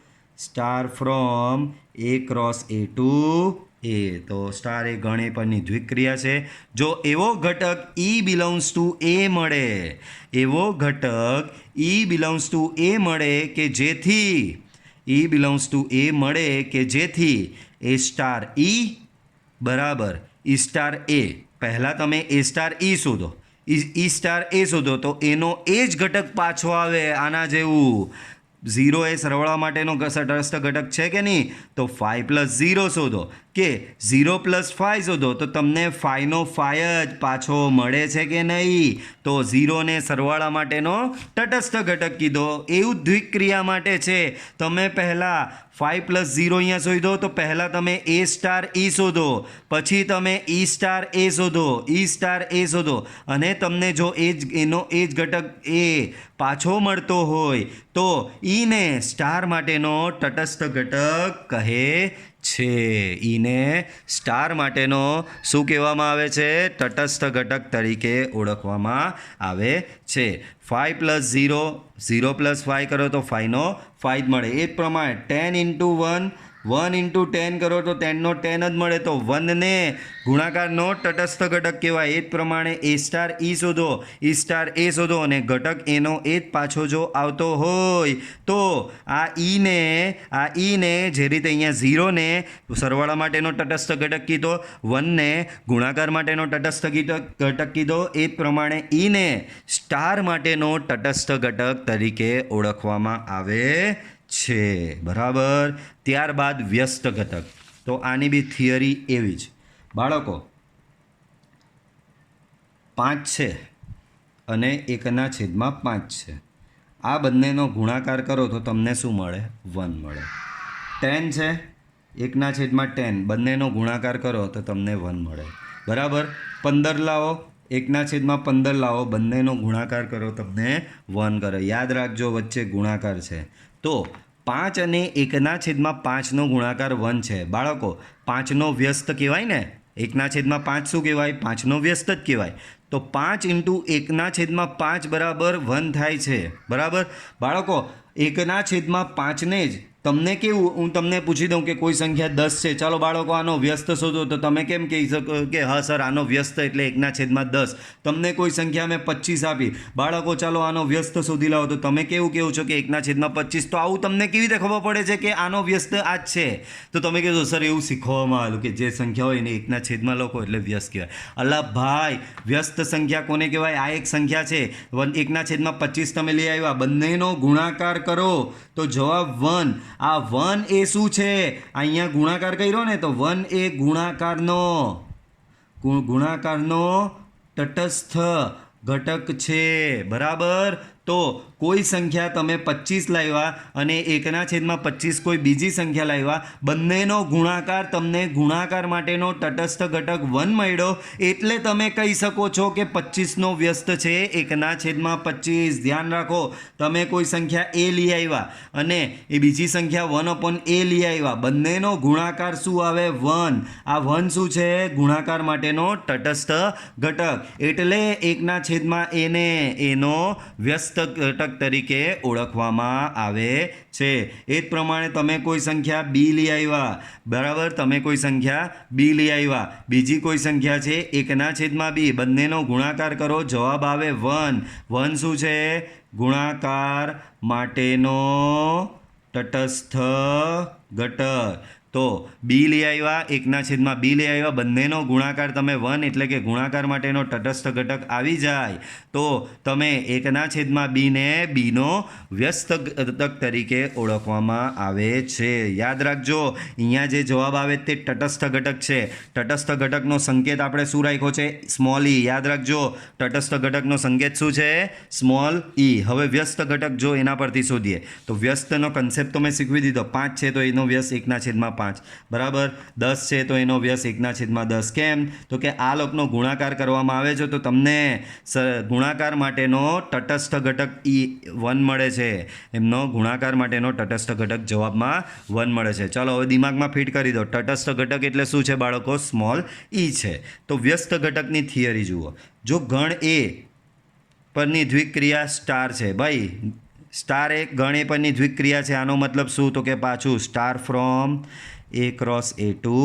Star from A × A to A. તો સ્ટાર એ ગણ એ પરની દ્વિક્રિયા છે. જો એવો ઘટક E belongs to A મળે, એવો ઘટક E belongs to A મળે કે જેથી E belongs to A મળે કે જેથી A સ્ટાર E બરાબર E સ્ટાર A. પહેલાં તમે A સ્ટાર E શોધો, E સ્ટાર A શોધો તો એનો એ જ ઘટક પાછો આવે આના જેવું. 0 એ સરવાળા માટેનો તટસ્થ ઘટક છે કે નહીં? તો 5 + 0 શોધો કે 0 + 5 શોધો તો તમને 5નો 5 જ પાછો મળે છે કે નહીં? તો 0ને સરવાળા માટેનો તટસ્થ ઘટક કીધો. એવું દ્વિક્રિયા માટે છે. તમે પહેલાં 5 + 0 અહીંયા શોધો તો પહેલાં તમે A સ્ટાર E શોધો, પછી તમે E સ્ટાર A શોધો, E સ્ટાર A શોધો, અને તમને જો એનો એ જ ઘટક A પાછો મળતો હોય તો ઈને સ્ટાર માટેનો તટસ્થ ઘટક કહે છે. ઈને સ્ટાર માટેનો શું કહેવામાં આવે છે? તટસ્થ ઘટક તરીકે ઓળખવામાં આવે છે. 5 + 0, 0 + 5 કરો તો 5નો 5 જ મળે. એ જ પ્રમાણે 10 × 1, 1 × 10 કરો તો 10નો 10 જ મળે. તો 1ને ગુણાકારનો તટસ્થ ઘટક કહેવાય. એ જ પ્રમાણે A સ્ટાર E શોધો, E સ્ટાર A શોધો, અને ઘટક એનો એ જ પાછો જો આવતો હોય તો આ ઈને જે રીતે અહીંયા 0ને સરવાળા માટેનો તટસ્થ ઘટક કીધો, 1ને ગુણાકાર માટેનો તટસ્થ ઘટક કીધો, એ જ પ્રમાણે ઈને સ્ટાર માટેનો તટસ્થ ઘટક તરીકે ઓળખવામાં આવે છે. બરાબર. ત્યારબાદ વ્યસ્ત ઘટક. તો આની બી થિયરી એવી જ. બાળકો 5 છે અને 1/5 છે. આ બંનેનો ગુણાકાર કરો તો તમને શું મળે? 1 મળે. 10 છે, 1/10, બંનેનો ગુણાકાર કરો તો તમને 1 મળે. બરાબર. 15 લાવો, 1/15 લાવો, બંનેનો ગુણાકાર કરો તમને 1 કરે. યાદ રાખજો વચ્ચે ગુણાકાર છે. તો 5 અને 1/5નો ગુણાકાર 1 છે. બાળકો 5નો વ્યસ્ત કહેવાય ને? 1/5 શું કહેવાય? 5નો વ્યસ્ત જ કહેવાય. તો 5 × 1/5 બરાબર 1 થાય છે. બરાબર. બાળકો 1/5ને જ તમને કેવું, હું તમને પૂછી દઉં કે કોઈ સંખ્યા 10 છે, ચાલો બાળકો આનો વ્યસ્ત શોધો, તો તમે કેમ કહી શકો કે હા સર આનો વ્યસ્ત એટલે 1/10. તમને કોઈ સંખ્યા મેં 25 આપી, બાળકો ચાલો આનો વ્યસ્ત શોધી લાવો, તો તમે કેવું કહો છો કે 1/25. તો આવું તમને કેવી રીતે ખબર પડે છે કે આનો વ્યસ્ત આ જ છે? તો તમે કહેશો સર એવું શીખવામાં આવેલું કે જે સંખ્યા હોય એને 1/10 લખો એટલે વ્યસ્ત કહેવાય. અલા ભાઈ, વ્યસ્ત સંખ્યા કોને કહેવાય? આ એક સંખ્યા છે, 1/25 તમે લઈ આવ્યા, બંનેનો ગુણાકાર કરો તો જવાબ 1. આ 1 એ શું છે? અહીંયા ગુણાકાર કર્યો ને, તો 1 એ ગુણાકારનો તટસ્થ ઘટક છે. બરાબર. તો કોઈ સંખ્યા તમે 25 લાવ્યા અને 1/25 કોઈ બીજી સંખ્યા લાવ્યા, બંનેનો ગુણાકાર તમને ગુણાકાર માટેનો તટસ્થ ઘટક 1 મળ્યો, એટલે તમે કહી શકો છો કે 25નો વ્યસ્ત છે 1/25. ધ્યાન રાખો, તમે કોઈ સંખ્યા A લઈ આવ્યા અને એ બીજી સંખ્યા 1/A લઈ આવ્યા, બંનેનો ગુણાકાર શું આવે? 1. આ 1 શું છે? ગુણાકાર માટેનો તટસ્થ ઘટક, એટલે 1/A ને એનો વ્યસ્ત ઘટક તરીકે ઓળખવામાં આવે છે. એ જ પ્રમાણે તમે કોઈ સંખ્યા B લઈ આવ્યા. બરાબર. તમે કોઈ સંખ્યા B લઈ આવ્યા, બીજી કોઈ સંખ્યા છે 1/B, બંનેનો ગુણાકાર કરો, જવાબ આવે 1. 1 શું છે? ગુણાકાર માટેનો તટસ્થ ઘટક. તો B લઈ આવ્યા, 1/B લઈ આવ્યા, બંનેનો ગુણાકાર તમે 1 એટલે કે ગુણાકાર માટેનો તટસ્થ ઘટક આવી જાય તો તમે 1/B ને Bનો વ્યસ્ત ઘટક તરીકે ઓળખવામાં આવે છે. યાદ રાખજો, અહીંયા જે જવાબ આવે તે તટસ્થ ઘટક છે. તટસ્થ ઘટકનો સંકેત આપણે શું રાખ્યો છે? Small e. યાદ રાખજો, તટસ્થ ઘટકનો સંકેત શું છે? Small e. હવે વ્યસ્ત ઘટક જો એના પરથી શોધીએ તો વ્યસ્તનો કન્સેપ્ટ તો મેં શીખવી દીધો. 5 છે તો એનો વ્યસ્ત 1/5. બરાબર. 10 છે તો એનો વ્યસ્ત 1/10. કેમ? તો કે આ લોકનો ગુણાકાર કરવામાં આવે છે તો તમને ગુણાકાર માટેનો તટસ્થ ઘટક 1 મળે છે. એમનો ગુણાકાર માટેનો તટસ્થ ઘટક જવાબમાં 1 મળે છે. ચાલો હવે દિમાગમાં ફિટ કરી દો. તટસ્થ ઘટક એટલે શું છે બાળકો? સ્મોલ e છે. તો વ્યસ્ત ઘટકની થિયરી જુઓ. જો ગણ A પરની દ્વિક્રિયા સ્ટાર છે, ભાઈ સ્ટાર એક ગણ A પરની દ્વિક્રિયા છે, આનો મતલબ શું? તો કે પાછું star from A × A to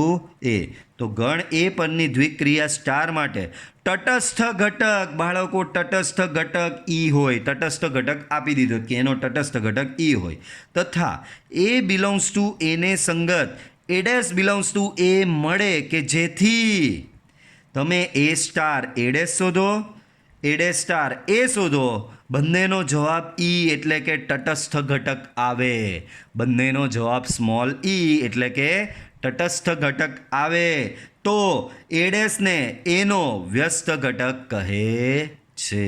A. તો ગણ A પરની દ્વિક્રિયા સ્ટાર માટે તટસ્થ ઘટક, બાળકો તટસ્થ ઘટક E હોય, તટસ્થ ઘટક આપી દીધો કે એનો તટસ્થ ઘટક E હોય, તથા A બિલોંગ્સ ટુ A ને સંગત A' બિલોંગ્સ ટુ A મળે કે જેથી તમે A સ્ટાર A' શોધો, A' સ્ટાર A શોધો, બંનેનો જવાબ E એટલે કે તટસ્થ ઘટક આવે. બંનેનો જવાબ સ્મોલ e એટલે કે તટસ્થ ઘટક આવે તો A' ને એનો વ્યસ્ત ઘટક કહે છે.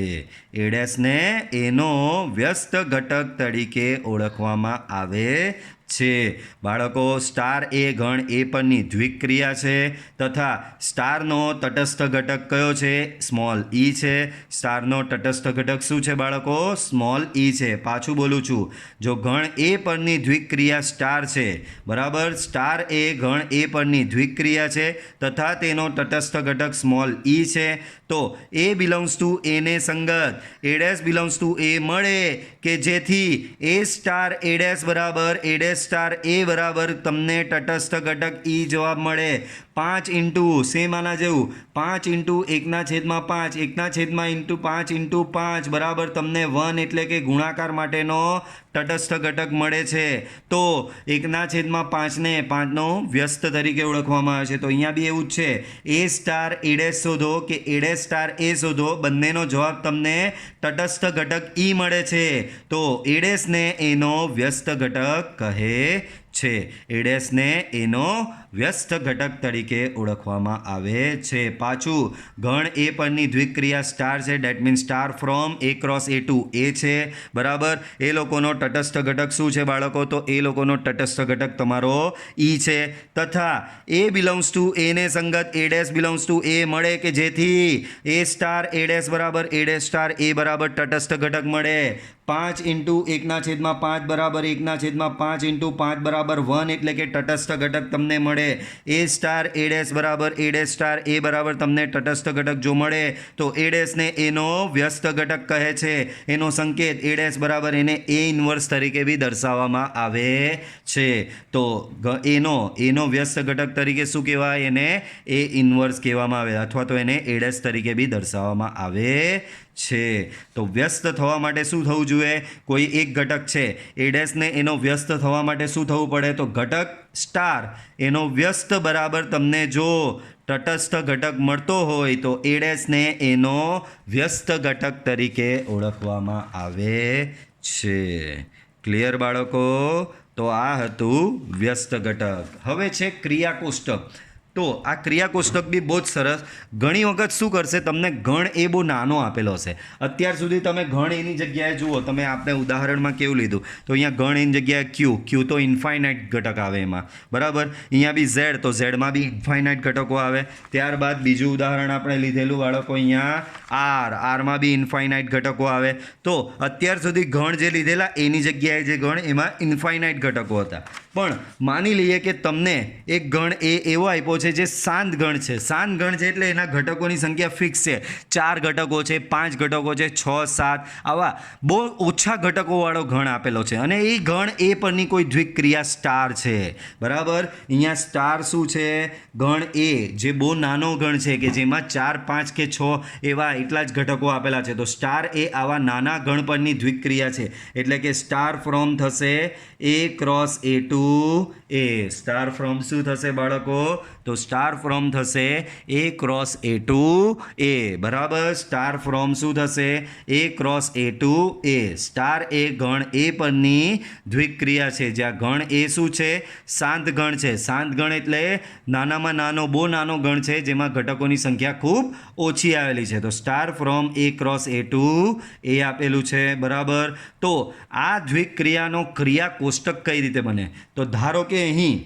A' ને એનો વ્યસ્ત ઘટક તરીકે ઓળખવામાં આવે છે બાળકો સ્ટાર એ ગણ એ પરની દ્વિક્રિયા છે તથા સ્ટારનો તટસ્થ ઘટક કયો છે સ્મોલ ઈ છે સ્ટારનો તટસ્થ ઘટક શું છે બાળકો સ્મોલ ઈ છે પાછું બોલું છું જો ગણ એ પરની દ્વિક્રિયા સ્ટાર છે બરાબર સ્ટાર એ ગણ એ પરની દ્વિક્રિયા છે તથા તેનો તટસ્થ ઘટક સ્મોલ ઈ છે તો એ બિલોંગ્સ ટુ એને સંગત એ ડેશ બિલોંગ્સ ટુ એ મળે કે જેથી એ સ્ટાર એ ડેશ બરાબર એ ડેશ સ્ટાર એ બરાબર તમને તટસ્થ ઘટક ઈ જવાબ મળે 5 ઇન્ટુ સેમ આના જેવું 5 ઇન્ટુ 1/5 1/5 બરાબર તમને 1 એટલે કે ગુણાકાર માટેનો તટસ્થ ઘટક મળે છે તો 1/5 ને 5નો વ્યસ્ત તરીકે ઓળખવામાં આવે છે તો અહીંયા બી એવું જ છે એ સ્ટાર એ ડેશ શોધો કે એ ડેશ સ્ટાર એ શોધો બંનેનો જવાબ તમને તટસ્થ ઘટક ઈ મળે છે તો એ ડેશને એનો વ્યસ્ત ઘટક કહે છે એ ડેશને એનો વ્યસ્ત ઘટક તરીકે ઓળખવામાં આવે છે પાછું ગણ એ પરની દ્વિક્રિયા સ્ટાર છે that means star from A cross A to A છે બરાબર એ લોકોનો તટસ્થ ઘટક શું છે બાળકો તો એ લોકોનો તટસ્થ ઘટક તમારો ઈ છે તથા એ બિલોંગ્સ ટુ એને સંગત એ ડેશ બિલોંગ્સ ટુ એ મળે કે જેથી એ સ્ટાર એ ડેશ બરાબર એ ડેશ સ્ટાર એ બરાબર તટસ્થ ઘટક મળે 5 ઇન્ટુ 1/5 બરાબર 1/5 ઇન્ટુ 5 બરાબર 1 એટલે કે તટસ્થ ઘટક તમને મળે એ સ્ટાર એ ડેશ બરાબર એ ડેશ સ્ટાર એ બરાબર તમને તટસ્થ ઘટક જો મળે તો એ ડેશને એનો વ્યસ્ત ઘટક કહે છે એનો સંકેત એ ડેશ બરાબર એને એ ઇન્વર્સ તરીકે બી દર્શાવવામાં આવે છે તો એનો વ્યસ્ત ઘટક તરીકે શું કહેવાય એને એ ઇન્વર્સ કહેવામાં આવે અથવા તો એને એ ડેશ તરીકે બી દર્શાવવામાં આવે છે તો વ્યસ્ત થવા માટે શું થવું જોઈએ કોઈ એક ઘટક છે એ ડેશને એનો વ્યસ્ત થવા માટે શું થવું પડે તો ઘટક સ્ટાર એનો વ્યસ્ત બરાબર તમને જો તટસ્થ ઘટક મળતો હોય તો એ ડેશને એનો વ્યસ્ત ઘટક તરીકે ઓળખવામાં આવે છે ક્લિયર બાળકો તો આ હતું વ્યસ્ત ઘટક હવે છે ક્રિયા કોષ્ટક તો આ ક્રિયા કોષ્ટક બી બહુ જ સરસ ઘણી વખત શું કરશે તમને ગણ એ બહુ નાનો આપેલો હશે અત્યાર સુધી તમે ગણ એની જગ્યાએ જુઓ તમે આપણે ઉદાહરણમાં કેવું લીધું તો અહીંયા ગણ એની જગ્યાએ ક્યુ તો ઇન્ફાઇનાઇટ ઘટક આવે એમાં બરાબર અહીંયા બી ઝેડ તો ઝેડમાં બી ઇન્ફાઇનાઇટ ઘટકો આવે ત્યારબાદ બીજું ઉદાહરણ આપણે લીધેલું બાળકો અહીંયા આરમાં બી ઇન્ફાઇનાઇટ ઘટકો આવે તો અત્યાર સુધી ગણ જે લીધેલા એની જગ્યાએ જે ગણ એમાં ઇન્ફાઇનાઇટ ઘટકો હતા પણ માની લઈએ કે તમને એક ગણ એવો આપ્યો છે જે શાંત ગણ છે શાંત ગણ છે એટલે એના ઘટકોની સંખ્યા ફિક્સ છે 4 ઘટકો છે 5 ઘટકો છે 6 7 આવા બહુ ઓછા ઘટકોવાળો ગણ આપેલો છે અને એ ગણ એ પરની કોઈ દ્વિક્રિયા સ્ટાર છે બરાબર અહીંયા સ્ટાર શું છે ગણ એ જે બહુ નાનો ગણ છે કે જેમાં 4 5 કે 6 એવા એટલા જ ઘટકો આપેલા છે તો સ્ટાર એ આવા નાના ગણ પરની દ્વિક્રિયા છે એટલે કે સ્ટાર ફ્રોમ થશે A cross A to A star from શું થશે બાળકો તો સ્ટાર ફ્રોમ થશે A cross A to A બરાબર સ્ટાર ફ્રોમ શું થશે A cross A to A star એ ગણ એ પરની દ્વિક્રિયા છે જ્યાં ગણ એ શું છે શાંત ગણ છે શાંત ગણ એટલે નાનામાં નાનો બહુ નાનો ગણ છે જેમાં ઘટકોની સંખ્યા ખૂબ ઓછી આવેલી છે તો star from A cross A to A આપેલું છે બરાબર તો આ દ્વિક્રિયાનો ક્રિયા કોષ્ટક કઈ રીતે બને તો ધારો કે અહીં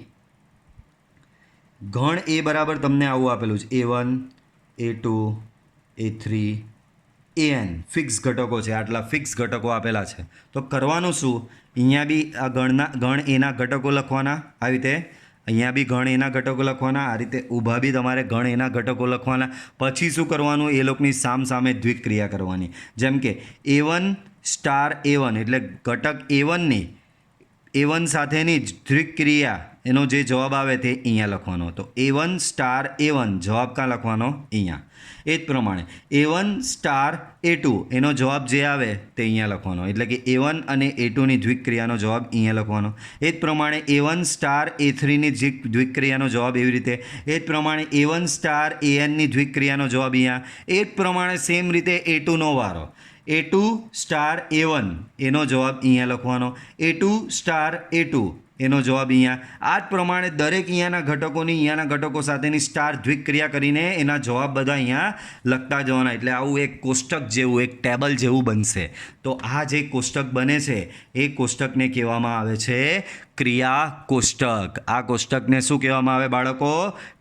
ગણ એ બરાબર તમને આવું આપેલું છે A1 A2 A3 AN fix ઘટકો છે આટલા ફિક્સ ઘટકો આપેલા છે તો કરવાનું શું અહીંયા બી આ ગણ એના ઘટકો લખવાના આવી રીતે અહીંયા બી ગણ એના ઘટકો લખવાના આ રીતે ઊભા બી તમારે ગણ એના ઘટકો લખવાના પછી શું કરવાનું એ લોકોની સામે દ્વિક્રિયા કરવાની જેમ કે A1 સ્ટાર A1 એટલે ઘટક A1ની A1 સાથેની જ દ્વિક્રિયા એનો જે જવાબ આવે તે અહીંયા લખવાનો તો A1 સ્ટાર A1 જવાબ ક્યાં લખવાનો અહીંયા એ જ પ્રમાણે A1 સ્ટાર A2 એનો જવાબ જે આવે તે અહીંયા લખવાનો એટલે કે A1 અને A2ની દ્વિક્રિયાનો જવાબ અહીંયા લખવાનો એ જ પ્રમાણે A1 સ્ટાર A3ની દ્વિક્રિયાનો જવાબ એવી રીતે એ જ પ્રમાણે A1 સ્ટાર ANની દ્વિક્રિયાનો જવાબ અહીંયા એ જ પ્રમાણે સેમ રીતે A2નો વારો A2 સ્ટાર A1 એનો જવાબ અહીંયા લખવાનો A2 સ્ટાર A2 એનો જવાબ અહીંયા આ જ પ્રમાણે દરેક અહીંયાના ઘટકો સાથેની સ્ટાર દ્વિક્રિયા કરીને એના જવાબ બધા અહીંયા લખતા જવાના એટલે આવું એક કોષ્ટક જેવું એક ટેબલ જેવું બનશે તો આ જે કોષ્ટક બને છે એ કોષ્ટકને કહેવામાં આવે છે ક્રિયા કોષ્ટક. આ કોષ્ટકને શું કહેવામાં આવે બાળકો?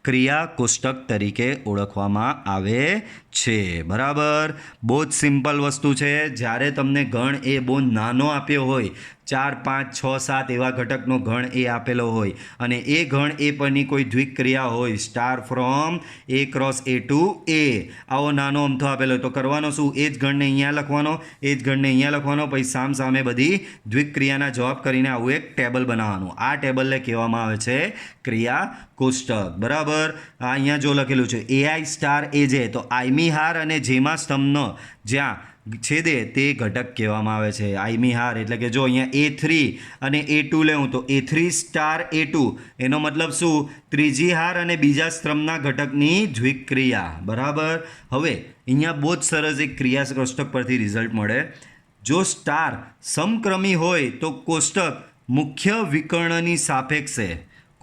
ક્રિયા કોષ્ટક તરીકે ઓળખવામાં આવે છે. બરાબર, બહુ જ સિમ્પલ વસ્તુ છે. જ્યારે તમને ગણ એ બહુ નાનો આપ્યો હોય, 4 5 6 7 એવા ઘટકનો ગણ એ આપેલો હોય અને એ ગણ એ પરની કોઈ દ્વિક ક્રિયા હોય, star from A cross A to A, આવો નાનો અમથો આપેલો હોય, તો કરવાનો શું? એ જ ગણને અહીંયા લખવાનો, એ જ ગણને અહીંયા લખવાનો, પછી સામે બધી દ્વિક ક્રિયાના જવાબ કરીને આવું એક ટેબલ બનાવવાનું. આ ટેબલને કહેવામાં આવે છે ક્રિયા કોષ્ટક. બરાબર, અહીંયા જો લખેલું છે AI સ્ટાર AJ, તો આઈમી હાર અને જેમાં સ્તંભનો જ્યાં છેદે તે ઘટક કહેવામાં આવે છે. આઈમી હાર એટલે કે જો અહીંયા A3 અને A2 લેવું તો A3 સ્ટાર A2, એનો મતલબ શું? ત્રીજી હાર અને બીજા સ્તંભના ઘટકની દ્વિક ક્રિયા. બરાબર, હવે અહીંયા બહુ જ સરસ એક ક્રિયા કોષ્ટક પરથી રિઝલ્ટ મળે. જો સ્ટાર સમક્રમી હોય તો કોષ્ટક મુખ્ય વિકર્ણની સાપેક્ષે,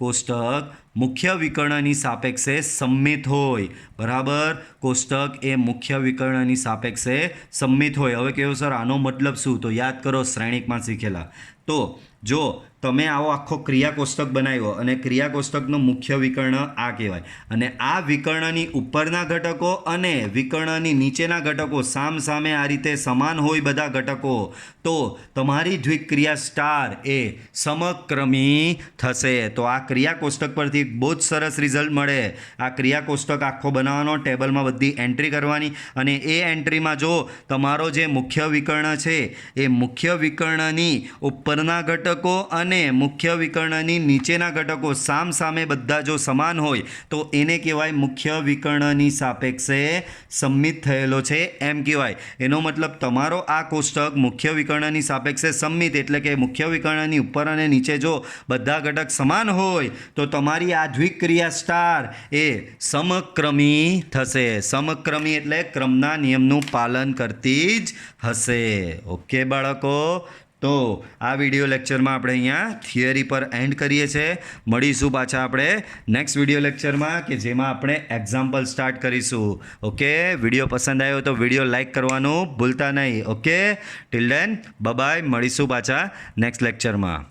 કોષ્ટક મુખ્ય વિકર્ણની સાપેક્ષે સમમિત હોય. બરાબર, કોષ્ટક એ મુખ્ય વિકર્ણની સાપેક્ષે સમમિત હોય. હવે કેવું સર આનો મતલબ શું? તો યાદ કરો, શ્રેણિકમાં શીખેલા. તો જો તમે આવો આખો ક્રિયા કોષ્ટક બનાવ્યો અને ક્રિયા કોષ્ટકનું મુખ્ય વિકર્ણ આ કહેવાય, અને આ વિકર્ણની ઉપરના ઘટકો અને વિકર્ણની નીચેના ઘટકો સામે આ રીતે સમાન હોય બધા ઘટકો, તો તમારી દ્વિક ક્રિયા સ્ટાર એ સમક્રમી થશે. તો આ ક્રિયા કોષ્ટક પરથી બહુ જ સરસ રિઝલ્ટ મળે. આ ક્રિયા કોષ્ટક આખો બનાવવાનો, ટેબલમાં બધી એન્ટ્રી કરવાની, અને એ એન્ટ્રીમાં જો તમારો જે મુખ્ય વિકર્ણ છે એ મુખ્ય વિકર્ણની ઉપરના ઘટકો અને મુખ્ય વિકર્ણની નીચેના ઘટકો સામે બધા જો સમાન હોય તો એને કહેવાય મુખ્ય વિકર્ણની સાપેક્ષે સમમિત થયેલો છે એમ કહેવાય. એનો મતલબ તમારો આ કોષ્ટક મુખ્ય વિકર્ણની સાપેક્ષે સમમિત, એટલે કે મુખ્ય વિકર્ણની ઉપર અને નીચે જો બધા ઘટક સમાન હોય તો તમારી આ દ્વિક ક્રિયા સ્ટાર એ સમક્રમી થશે. સમક્રમી એટલે ક્રમના નિયમનું પાલન કરતી જ હશે. ઓકે બાળકો, તો આ વિડીયો લેક્ચરમાં આપણે અહીંયા થિયરી પર એન્ડ કરીએ છીએ. મળીશું પાછા આપણે નેક્સ્ટ વિડીયો લેક્ચરમાં, કે જેમાં આપણે એક્ઝામ્પલ સ્ટાર્ટ કરીશું. ઓકે, વિડીયો પસંદ આવ્યો તો વિડીયો લાઇક કરવાનું ભૂલતા નહીં. Okay, till then bye bye, મળીશું પાછા નેક્સ્ટ લેક્ચરમાં.